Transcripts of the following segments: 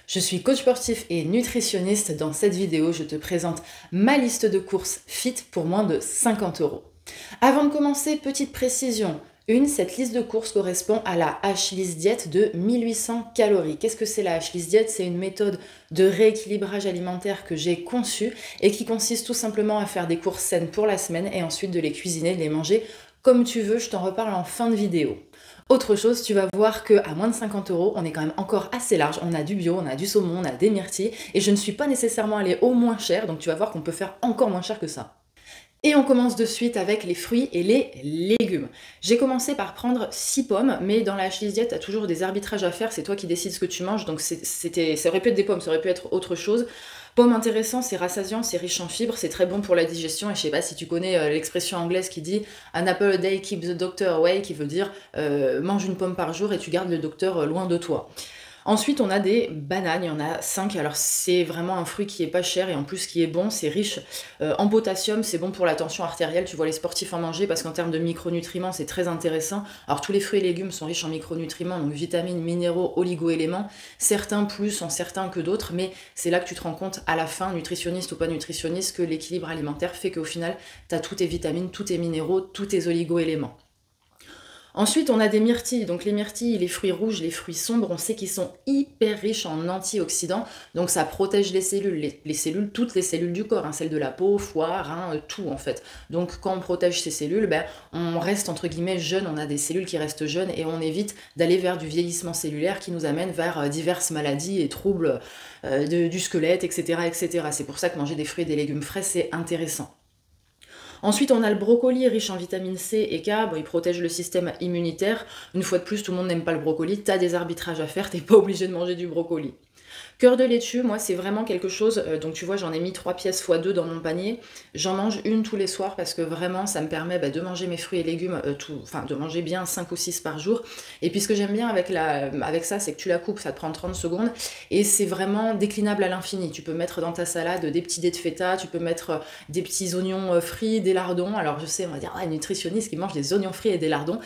Je suis coach sportif et nutritionniste. Dans cette vidéo, je te présente ma liste de courses fit pour moins de 50 euros. Avant de commencer, petite précision. Cette liste de courses correspond à la H-List Diet de 1800 calories. Qu'est-ce que c'est la H-List Diet? C'est une méthode de rééquilibrage alimentaire que j'ai conçue et qui consiste tout simplement à faire des courses saines pour la semaine et ensuite de les cuisiner, de les manger comme tu veux. Je t'en reparle en fin de vidéo. Autre chose, tu vas voir qu'à moins de 50 euros, on est quand même encore assez large. On a du bio, on a du saumon, on a des myrtilles. Et je ne suis pas nécessairement allée au moins cher, donc tu vas voir qu'on peut faire encore moins cher que ça. Et on commence de suite avec les fruits et les légumes. J'ai commencé par prendre 6 pommes, mais dans la H-List Diet, tu as toujours des arbitrages à faire, c'est toi qui décides ce que tu manges, donc ça aurait pu être des pommes, ça aurait pu être autre chose. Pomme intéressant, c'est rassasiant, c'est riche en fibres, c'est très bon pour la digestion, et je sais pas si tu connais l'expression anglaise qui dit « An apple a day keeps the doctor away », qui veut dire mange une pomme par jour et tu gardes le docteur loin de toi. Ensuite, on a des bananes, il y en a 5. Alors, c'est vraiment un fruit qui est pas cher et en plus qui est bon. C'est riche en potassium, c'est bon pour la tension artérielle. Tu vois les sportifs en manger parce qu'en termes de micronutriments, c'est très intéressant. Alors, tous les fruits et légumes sont riches en micronutriments, donc vitamines, minéraux, oligo-éléments. Certains plus en certains que d'autres, mais c'est là que tu te rends compte à la fin, nutritionniste ou pas nutritionniste, que l'équilibre alimentaire fait qu'au final, tu as toutes tes vitamines, tous tes minéraux, tous tes oligo-éléments. Ensuite, on a des myrtilles. Donc les myrtilles, les fruits rouges, les fruits sombres, on sait qu'ils sont hyper riches en antioxydants. Donc ça protège les cellules, toutes les cellules du corps, hein, celles de la peau, foie, rein, tout en fait. Donc quand on protège ces cellules, on reste entre guillemets jeune, on a des cellules qui restent jeunes et on évite d'aller vers du vieillissement cellulaire qui nous amène vers diverses maladies et troubles du squelette, etc., etc. C'est pour ça que manger des fruits et des légumes frais, c'est intéressant. Ensuite, on a le brocoli riche en vitamine C et K, il protège le système immunitaire. Une fois de plus, tout le monde n'aime pas le brocoli, tu as des arbitrages à faire, t'es pas obligé de manger du brocoli. Cœur de laitue, moi c'est vraiment quelque chose, donc tu vois j'en ai mis 3 pièces x 2 dans mon panier, j'en mange une tous les soirs parce que vraiment ça me permet de manger mes fruits et légumes, de manger bien 5 ou 6 par jour. Et puis ce que j'aime bien avec ça, c'est que tu la coupes, ça te prend 30 secondes et c'est vraiment déclinable à l'infini. Tu peux mettre dans ta salade des petits dés de feta, tu peux mettre des petits oignons frits, des lardons. Alors je sais, on va dire, une nutritionniste qui mange des oignons frits et des lardons.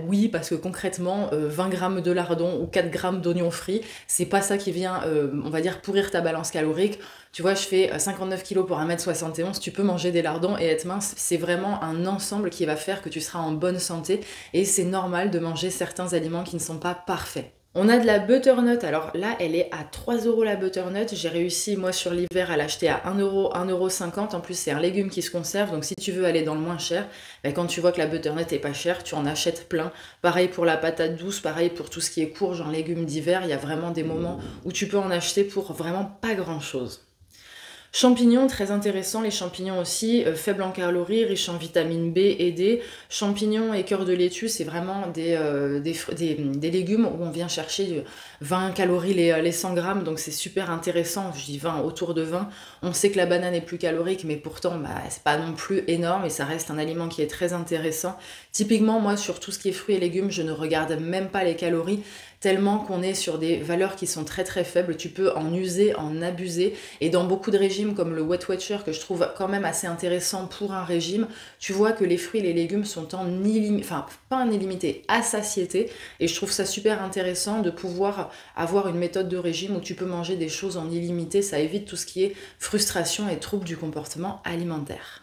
Oui, parce que concrètement, 20 grammes de lardons ou 4 grammes d'oignons frits, c'est pas ça qui vient on va dire pourrir ta balance calorique. Tu vois, je fais 59 kg pour 1m71, tu peux manger des lardons et être mince, c'est vraiment un ensemble qui va faire que tu seras en bonne santé et c'est normal de manger certains aliments qui ne sont pas parfaits. On a de la butternut, alors là elle est à 3 euros la butternut, j'ai réussi moi sur l'hiver à l'acheter à 1 euro, 1,50 €, en plus c'est un légume qui se conserve, donc si tu veux aller dans le moins cher, quand tu vois que la butternut est pas chère, tu en achètes plein. Pareil pour la patate douce, pareil pour tout ce qui est courge en légumes d'hiver, il y a vraiment des moments où tu peux en acheter pour vraiment pas grand chose. Champignons, très intéressant, les champignons aussi, faibles en calories, riches en vitamine B et D. Champignons et cœur de laitue, c'est vraiment des légumes où on vient chercher 20 calories les 100 grammes, donc c'est super intéressant, je dis 20, autour de 20. On sait que la banane est plus calorique, mais pourtant, c'est pas non plus énorme et ça reste un aliment qui est très intéressant. Typiquement, moi, sur tout ce qui est fruits et légumes, je ne regarde même pas les calories, tellement qu'on est sur des valeurs qui sont très très faibles. Tu peux en user, en abuser, et dans beaucoup de régimes comme le Weight Watcher, que je trouve quand même assez intéressant pour un régime, tu vois que les fruits et les légumes sont pas en illimité, à satiété, et je trouve ça super intéressant de pouvoir avoir une méthode de régime où tu peux manger des choses en illimité. Ça évite tout ce qui est frustration et troubles du comportement alimentaire.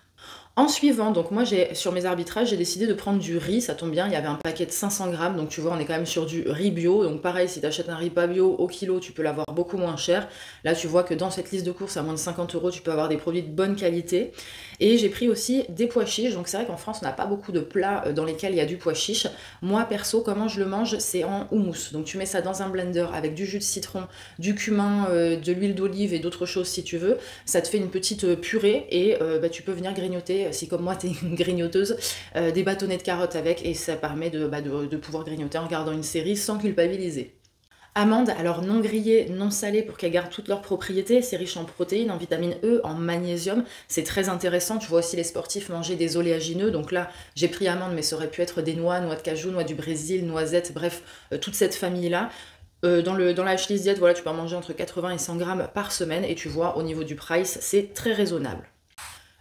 En suivant, donc moi sur mes arbitrages, j'ai décidé de prendre du riz, ça tombe bien, il y avait un paquet de 500 grammes, donc tu vois on est quand même sur du riz bio, donc pareil si tu achètes un riz pas bio au kilo, tu peux l'avoir beaucoup moins cher. Là tu vois que dans cette liste de courses à moins de 50 euros, tu peux avoir des produits de bonne qualité. Et j'ai pris aussi des pois chiches, donc c'est vrai qu'en France on n'a pas beaucoup de plats dans lesquels il y a du pois chiche. Moi perso, comment je le mange, c'est en houmous, donc tu mets ça dans un blender avec du jus de citron, du cumin, de l'huile d'olive et d'autres choses si tu veux. Ça te fait une petite purée et tu peux venir grignoter, si comme moi t'es une grignoteuse, des bâtonnets de carottes avec, et ça permet de pouvoir grignoter en regardant une série sans culpabiliser. Amandes, alors non grillées, non salées pour qu'elles gardent toutes leurs propriétés, c'est riche en protéines, en vitamine E, en magnésium, c'est très intéressant. Tu vois aussi les sportifs manger des oléagineux, donc là j'ai pris amandes mais ça aurait pu être des noix, noix de cajou, noix du Brésil, noisettes, bref, toute cette famille-là. Dans la H-List Diet, voilà, tu peux en manger entre 80 et 100 grammes par semaine et tu vois au niveau du price, c'est très raisonnable.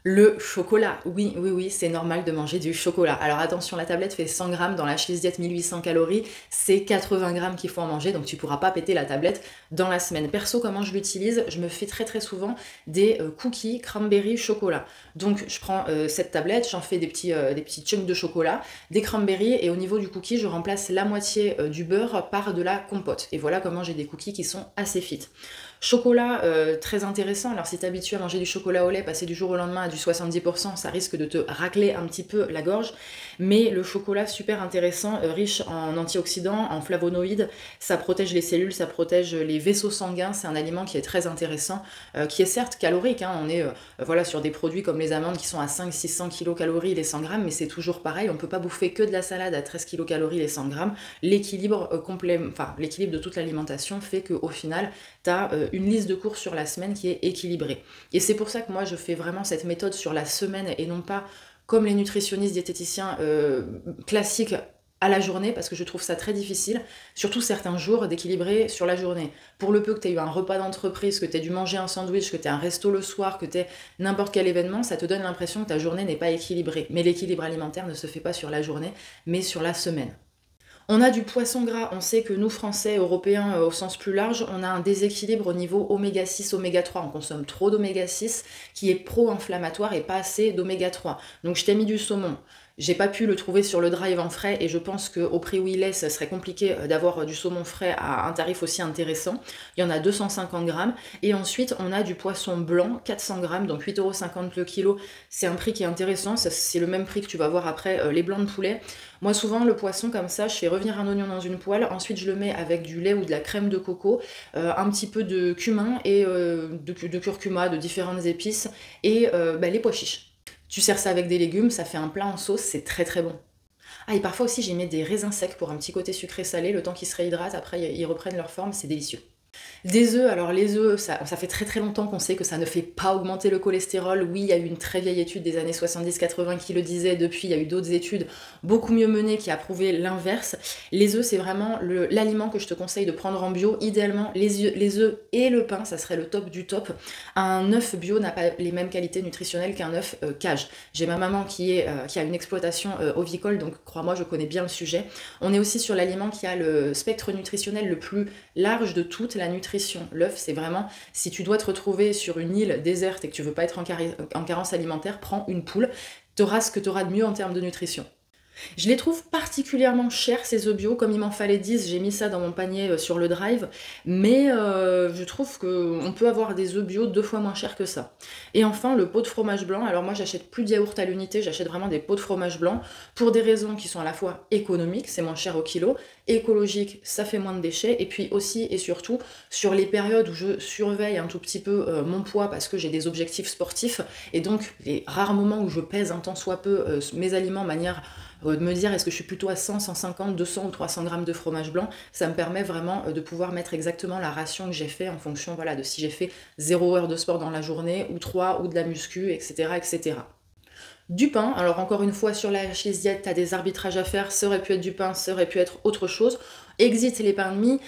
Le chocolat, oui, oui, oui, c'est normal de manger du chocolat. Alors attention, la tablette fait 100 grammes, dans la Schlitz Diet 1800 calories, c'est 80 grammes qu'il faut en manger, donc tu pourras pas péter la tablette dans la semaine. Perso, comment je l'utilise? Je me fais très très souvent des cookies cranberry chocolat. Donc je prends cette tablette, j'en fais des petits chunks de chocolat, des cranberries, et au niveau du cookie, je remplace la moitié du beurre par de la compote. Et voilà comment j'ai des cookies qui sont assez fit. Chocolat, très intéressant. Alors si tu es habitué à manger du chocolat au lait, passer du jour au lendemain à du 70%, ça risque de te racler un petit peu la gorge. Mais le chocolat, super intéressant, riche en antioxydants, en flavonoïdes, ça protège les cellules, ça protège les vaisseaux sanguins. C'est un aliment qui est très intéressant, qui est certes calorique, hein. On est voilà, sur des produits comme les amandes qui sont à 500-600 kilocalories les 100 grammes, mais c'est toujours pareil. On ne peut pas bouffer que de la salade à 13 kilocalories les 100 grammes. L'équilibre l'équilibre de toute l'alimentation fait qu'au final, tu as une liste de courses sur la semaine qui est équilibrée. Et c'est pour ça que moi, je fais vraiment cette méthode sur la semaine et non pas comme les nutritionnistes diététiciens classiques à la journée, parce que je trouve ça très difficile, surtout certains jours, d'équilibrer sur la journée. Pour le peu que tu aies eu un repas d'entreprise, que tu aies dû manger un sandwich, que tu aies un resto le soir, que tu aies n'importe quel événement, ça te donne l'impression que ta journée n'est pas équilibrée. Mais l'équilibre alimentaire ne se fait pas sur la journée, mais sur la semaine. On a du poisson gras, on sait que nous Français, Européens au sens plus large, on a un déséquilibre au niveau oméga 6, oméga 3, on consomme trop d'oméga 6 qui est pro-inflammatoire et pas assez d'oméga 3. Donc je t'ai mis du saumon. J'ai pas pu le trouver sur le drive en frais et je pense qu'au prix où il est, ce serait compliqué d'avoir du saumon frais à un tarif aussi intéressant. Il y en a 250 grammes. Et ensuite, on a du poisson blanc, 400 grammes, donc 8,50 € le kilo. C'est un prix qui est intéressant. C'est le même prix que tu vas voir après les blancs de poulet. Moi, souvent, le poisson comme ça, je fais revenir un oignon dans une poêle. Ensuite, je le mets avec du lait ou de la crème de coco, un petit peu de cumin et de curcuma, de différentes épices et les pois chiches. Tu sers ça avec des légumes, ça fait un plat en sauce, c'est très très bon. Ah, et parfois aussi, j'y mets des raisins secs pour un petit côté sucré-salé, le temps qu'ils se réhydratent, après ils reprennent leur forme, c'est délicieux. Des œufs, alors les œufs, ça fait très très longtemps qu'on sait que ça ne fait pas augmenter le cholestérol. Oui, il y a eu une très vieille étude des années 70-80 qui le disait. Depuis, il y a eu d'autres études beaucoup mieux menées qui a prouvé l'inverse. Les œufs, c'est vraiment l'aliment que je te conseille de prendre en bio. Idéalement, les œufs et le pain, ça serait le top du top. Un œuf bio n'a pas les mêmes qualités nutritionnelles qu'un œuf cage. J'ai ma maman qui a une exploitation ovicole, donc crois-moi, je connais bien le sujet. On est aussi sur l'aliment qui a le spectre nutritionnel le plus large de toute la nutrition. L'œuf, c'est vraiment, si tu dois te retrouver sur une île déserte et que tu veux pas être en carence alimentaire, prends une poule, tu auras ce que tu auras de mieux en termes de nutrition. Je les trouve particulièrement chers ces œufs bio, comme il m'en fallait 10, j'ai mis ça dans mon panier sur le drive, mais je trouve qu'on peut avoir des œufs bio 2 fois moins chers que ça. Et enfin, le pot de fromage blanc, alors moi j'achète plus de yaourt à l'unité, j'achète vraiment des pots de fromage blanc, pour des raisons qui sont à la fois économiques, c'est moins cher au kilo, écologique, ça fait moins de déchets, et puis aussi et surtout, sur les périodes où je surveille un tout petit peu mon poids, parce que j'ai des objectifs sportifs, et donc les rares moments où je pèse un tant soit peu mes aliments de manière de me dire est-ce que je suis plutôt à 100, 150, 200 ou 300 grammes de fromage blanc, ça me permet vraiment de pouvoir mettre exactement la ration que j'ai fait en fonction voilà, de si j'ai fait 0 heure de sport dans la journée, ou 3, ou de la muscu, etc. etc. Du pain, alors encore une fois sur la Schlitz Diet, tu as des arbitrages à faire, ça aurait pu être du pain, ça aurait pu être autre chose. Exit les pains de mie.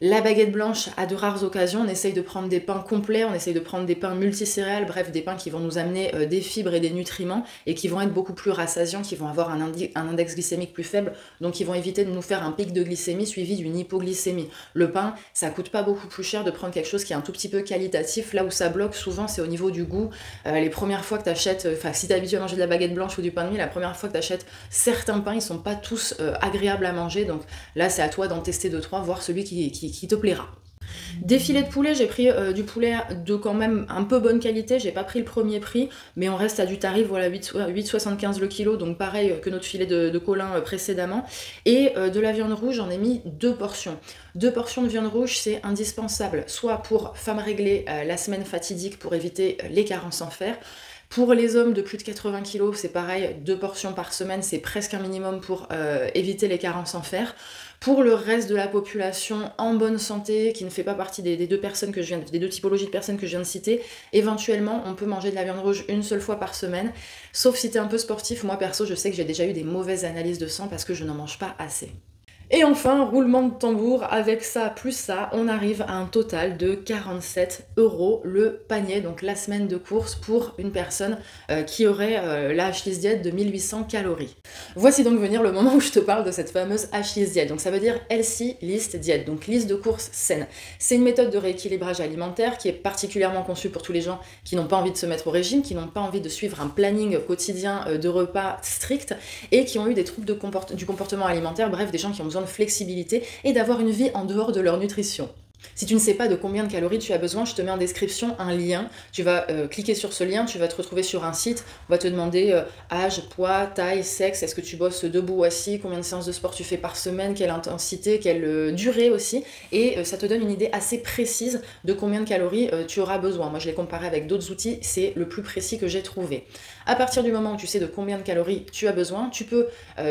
La baguette blanche, à de rares occasions, on essaye de prendre des pains complets, on essaye de prendre des pains multicéréales, bref, des pains qui vont nous amener des fibres et des nutriments et qui vont être beaucoup plus rassasiants, qui vont avoir un index glycémique plus faible, donc qui vont éviter de nous faire un pic de glycémie suivi d'une hypoglycémie. Le pain, ça coûte pas beaucoup plus cher de prendre quelque chose qui est un tout petit peu qualitatif. Là où ça bloque souvent, c'est au niveau du goût. Les premières fois que tu achètes, si tu es habitué à manger de la baguette blanche ou du pain de mie, la première fois que tu achètes certains pains, ils sont pas tous agréables à manger, donc là c'est à toi d'en tester 2-3, voir celui qui te plaira. Des filets de poulet, j'ai pris du poulet de quand même un peu bonne qualité, j'ai pas pris le premier prix, mais on reste à du tarif, voilà, 8,75 le kilo, donc pareil que notre filet de Colin précédemment. Et de la viande rouge, j'en ai mis 2 portions. 2 portions de viande rouge, c'est indispensable, soit pour femmes réglées la semaine fatidique pour éviter les carences en fer. Pour les hommes de plus de 80 kg, c'est pareil, 2 portions par semaine, c'est presque un minimum pour éviter les carences en fer. Pour le reste de la population en bonne santé, qui ne fait pas partie des deux typologies de personnes que je viens de citer, éventuellement, on peut manger de la viande rouge une seule fois par semaine, sauf si t'es un peu sportif. Moi, perso, je sais que j'ai déjà eu des mauvaises analyses de sang parce que je n'en mange pas assez. Et enfin, roulement de tambour, avec ça plus ça, on arrive à un total de 47 € le panier, donc la semaine de course pour une personne qui aurait la H-List Diet de 1800 calories. Voici donc venir le moment où je te parle de cette fameuse H-List Diet. Donc ça veut dire Healthy List Diet, donc liste de courses saine. C'est une méthode de rééquilibrage alimentaire qui est particulièrement conçue pour tous les gens qui n'ont pas envie de se mettre au régime, qui n'ont pas envie de suivre un planning quotidien de repas strict et qui ont eu des troubles du comportement alimentaire, bref, des gens qui ont besoin de flexibilité et d'avoir une vie en dehors de leur nutrition. Si tu ne sais pas de combien de calories tu as besoin, je te mets en description un lien. Tu vas cliquer sur ce lien, tu vas te retrouver sur un site. On va te demander âge, poids, taille, sexe, est-ce que tu bosses debout ou assis, combien de séances de sport tu fais par semaine, quelle intensité, quelle durée aussi. Et ça te donne une idée assez précise de combien de calories tu auras besoin. Moi, je l'ai comparé avec d'autres outils, c'est le plus précis que j'ai trouvé. À partir du moment où tu sais de combien de calories tu as besoin, tu peux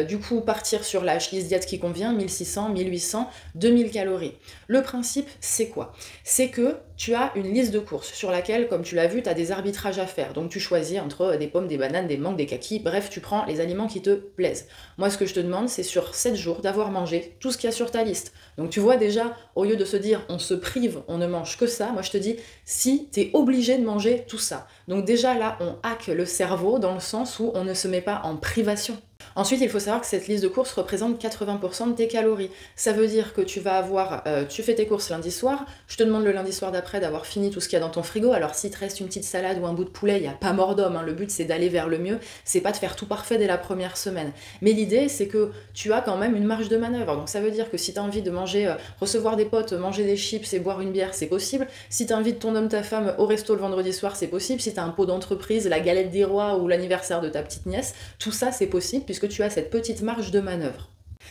du coup partir sur la H-List Diet qui convient, 1600, 1800, 2000 calories. Le principe, c'est quoi? C'est que tu as une liste de courses sur laquelle, comme tu l'as vu, tu as des arbitrages à faire. Donc tu choisis entre des pommes, des bananes, des mangues, des kakis, bref, tu prends les aliments qui te plaisent. Moi, ce que je te demande, c'est sur 7 jours d'avoir mangé tout ce qu'il y a sur ta liste. Donc tu vois déjà, au lieu de se dire on se prive, on ne mange que ça, moi je te dis si tu es obligé de manger tout ça. Donc déjà là, on hack le cerveau dans le sens où on ne se met pas en privation. Ensuite, il faut savoir que cette liste de courses représente 80% de tes calories. Ça veut dire que tu vas avoir, tu fais tes courses lundi soir, je te demande le lundi soir d'après d'avoir fini tout ce qu'il y a dans ton frigo. Alors s'il te reste une petite salade ou un bout de poulet, il n'y a pas mort d'homme, hein. Le but c'est d'aller vers le mieux, c'est pas de faire tout parfait dès la première semaine. Mais l'idée c'est que tu as quand même une marge de manœuvre. Donc ça veut dire que si tu as envie de manger, recevoir des potes, manger des chips et boire une bière, c'est possible. Si tu invites ton homme, ta femme au resto le vendredi soir, c'est possible. Si tu as un pot d'entreprise, la galette des rois ou l'anniversaire de ta petite nièce, tout ça c'est possible puisque tu as cette petite marge de manœuvre.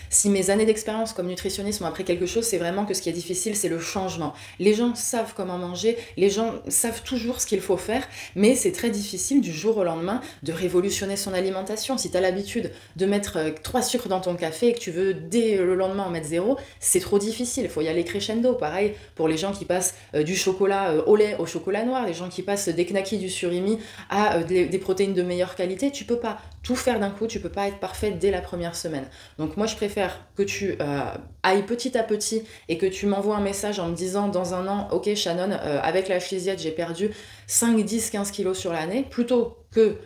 Si mes années d'expérience comme nutritionniste m'ont appris quelque chose, c'est vraiment que ce qui est difficile, c'est le changement. Les gens savent comment manger, les gens savent toujours ce qu'il faut faire, mais c'est très difficile du jour au lendemain de révolutionner son alimentation. Si tu as l'habitude de mettre 3 sucres dans ton café et que tu veux dès le lendemain en mettre 0, c'est trop difficile, il faut y aller crescendo. Pareil pour les gens qui passent du chocolat au lait au chocolat noir, les gens qui passent des knackis du surimi à des protéines de meilleure qualité, tu peux pas tout faire d'un coup, tu peux pas être parfaite dès la première semaine. Donc moi je préfère que tu ailles petit à petit et que tu m'envoies un message en me disant dans un an, ok Shannon, avec la H-List Diet j'ai perdu 5, 10, 15 kilos sur l'année, plutôt que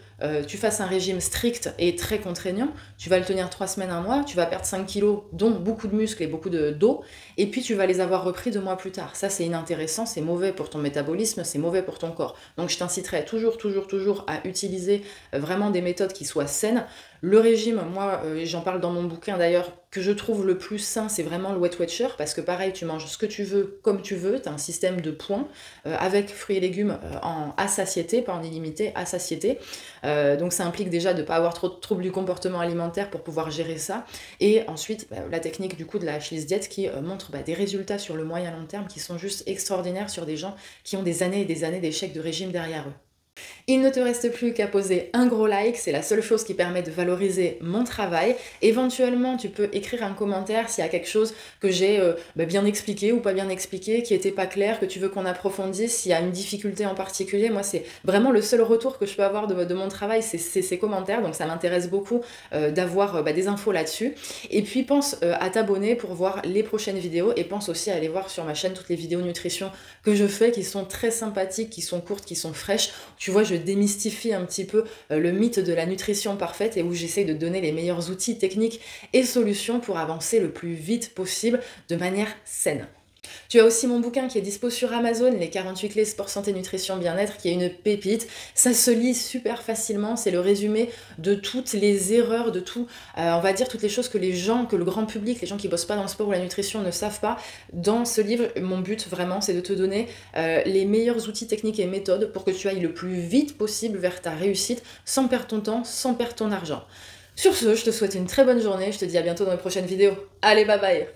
tu fasses un régime strict et très contraignant, tu vas le tenir 3 semaines, 1 mois, tu vas perdre 5 kilos, dont beaucoup de muscles et beaucoup d'eau, et puis tu vas les avoir repris 2 mois plus tard. Ça, c'est inintéressant, c'est mauvais pour ton métabolisme, c'est mauvais pour ton corps. Donc je t'inciterai toujours à utiliser vraiment des méthodes qui soient saines. Le régime, moi, j'en parle dans mon bouquin d'ailleurs, que je trouve le plus sain, c'est vraiment le Weight Watcher, parce que pareil, tu manges ce que tu veux, comme tu veux, tu as un système de points, avec fruits et légumes à satiété, pas en illimité, à satiété. Donc ça implique déjà de ne pas avoir trop de troubles du comportement alimentaire pour pouvoir gérer ça. Et ensuite, la technique du coup de la H-List Diet qui montre des résultats sur le moyen long terme qui sont juste extraordinaires sur des gens qui ont des années et des années d'échecs de régime derrière eux. Il ne te reste plus qu'à poser un gros like, c'est la seule chose qui permet de valoriser mon travail. Éventuellement, tu peux écrire un commentaire s'il y a quelque chose que j'ai bien expliqué ou pas bien expliqué, qui n'était pas clair, que tu veux qu'on approfondisse, s'il y a une difficulté en particulier. Moi, c'est vraiment le seul retour que je peux avoir de mon travail, c'est ces commentaires, donc ça m'intéresse beaucoup d'avoir des infos là-dessus. Et puis, pense à t'abonner pour voir les prochaines vidéos et pense aussi à aller voir sur ma chaîne toutes les vidéos nutrition que je fais, qui sont très sympathiques, qui sont courtes, qui sont fraîches. Tu vois, je démystifie un petit peu le mythe de la nutrition parfaite et où j'essaye de donner les meilleurs outils, techniques et solutions pour avancer le plus vite possible de manière saine. Tu as aussi mon bouquin qui est dispo sur Amazon, les 48 clés sport, santé, nutrition, bien-être, qui est une pépite. Ça se lit super facilement, c'est le résumé de toutes les erreurs, de tout, on va dire toutes les choses que les gens, que le grand public, les gens qui bossent pas dans le sport ou la nutrition ne savent pas. Dans ce livre, mon but vraiment, c'est de te donner les meilleurs outils techniques et méthodes pour que tu ailles le plus vite possible vers ta réussite, sans perdre ton temps, sans perdre ton argent. Sur ce, je te souhaite une très bonne journée, je te dis à bientôt dans les prochaines vidéos. Allez, bye bye!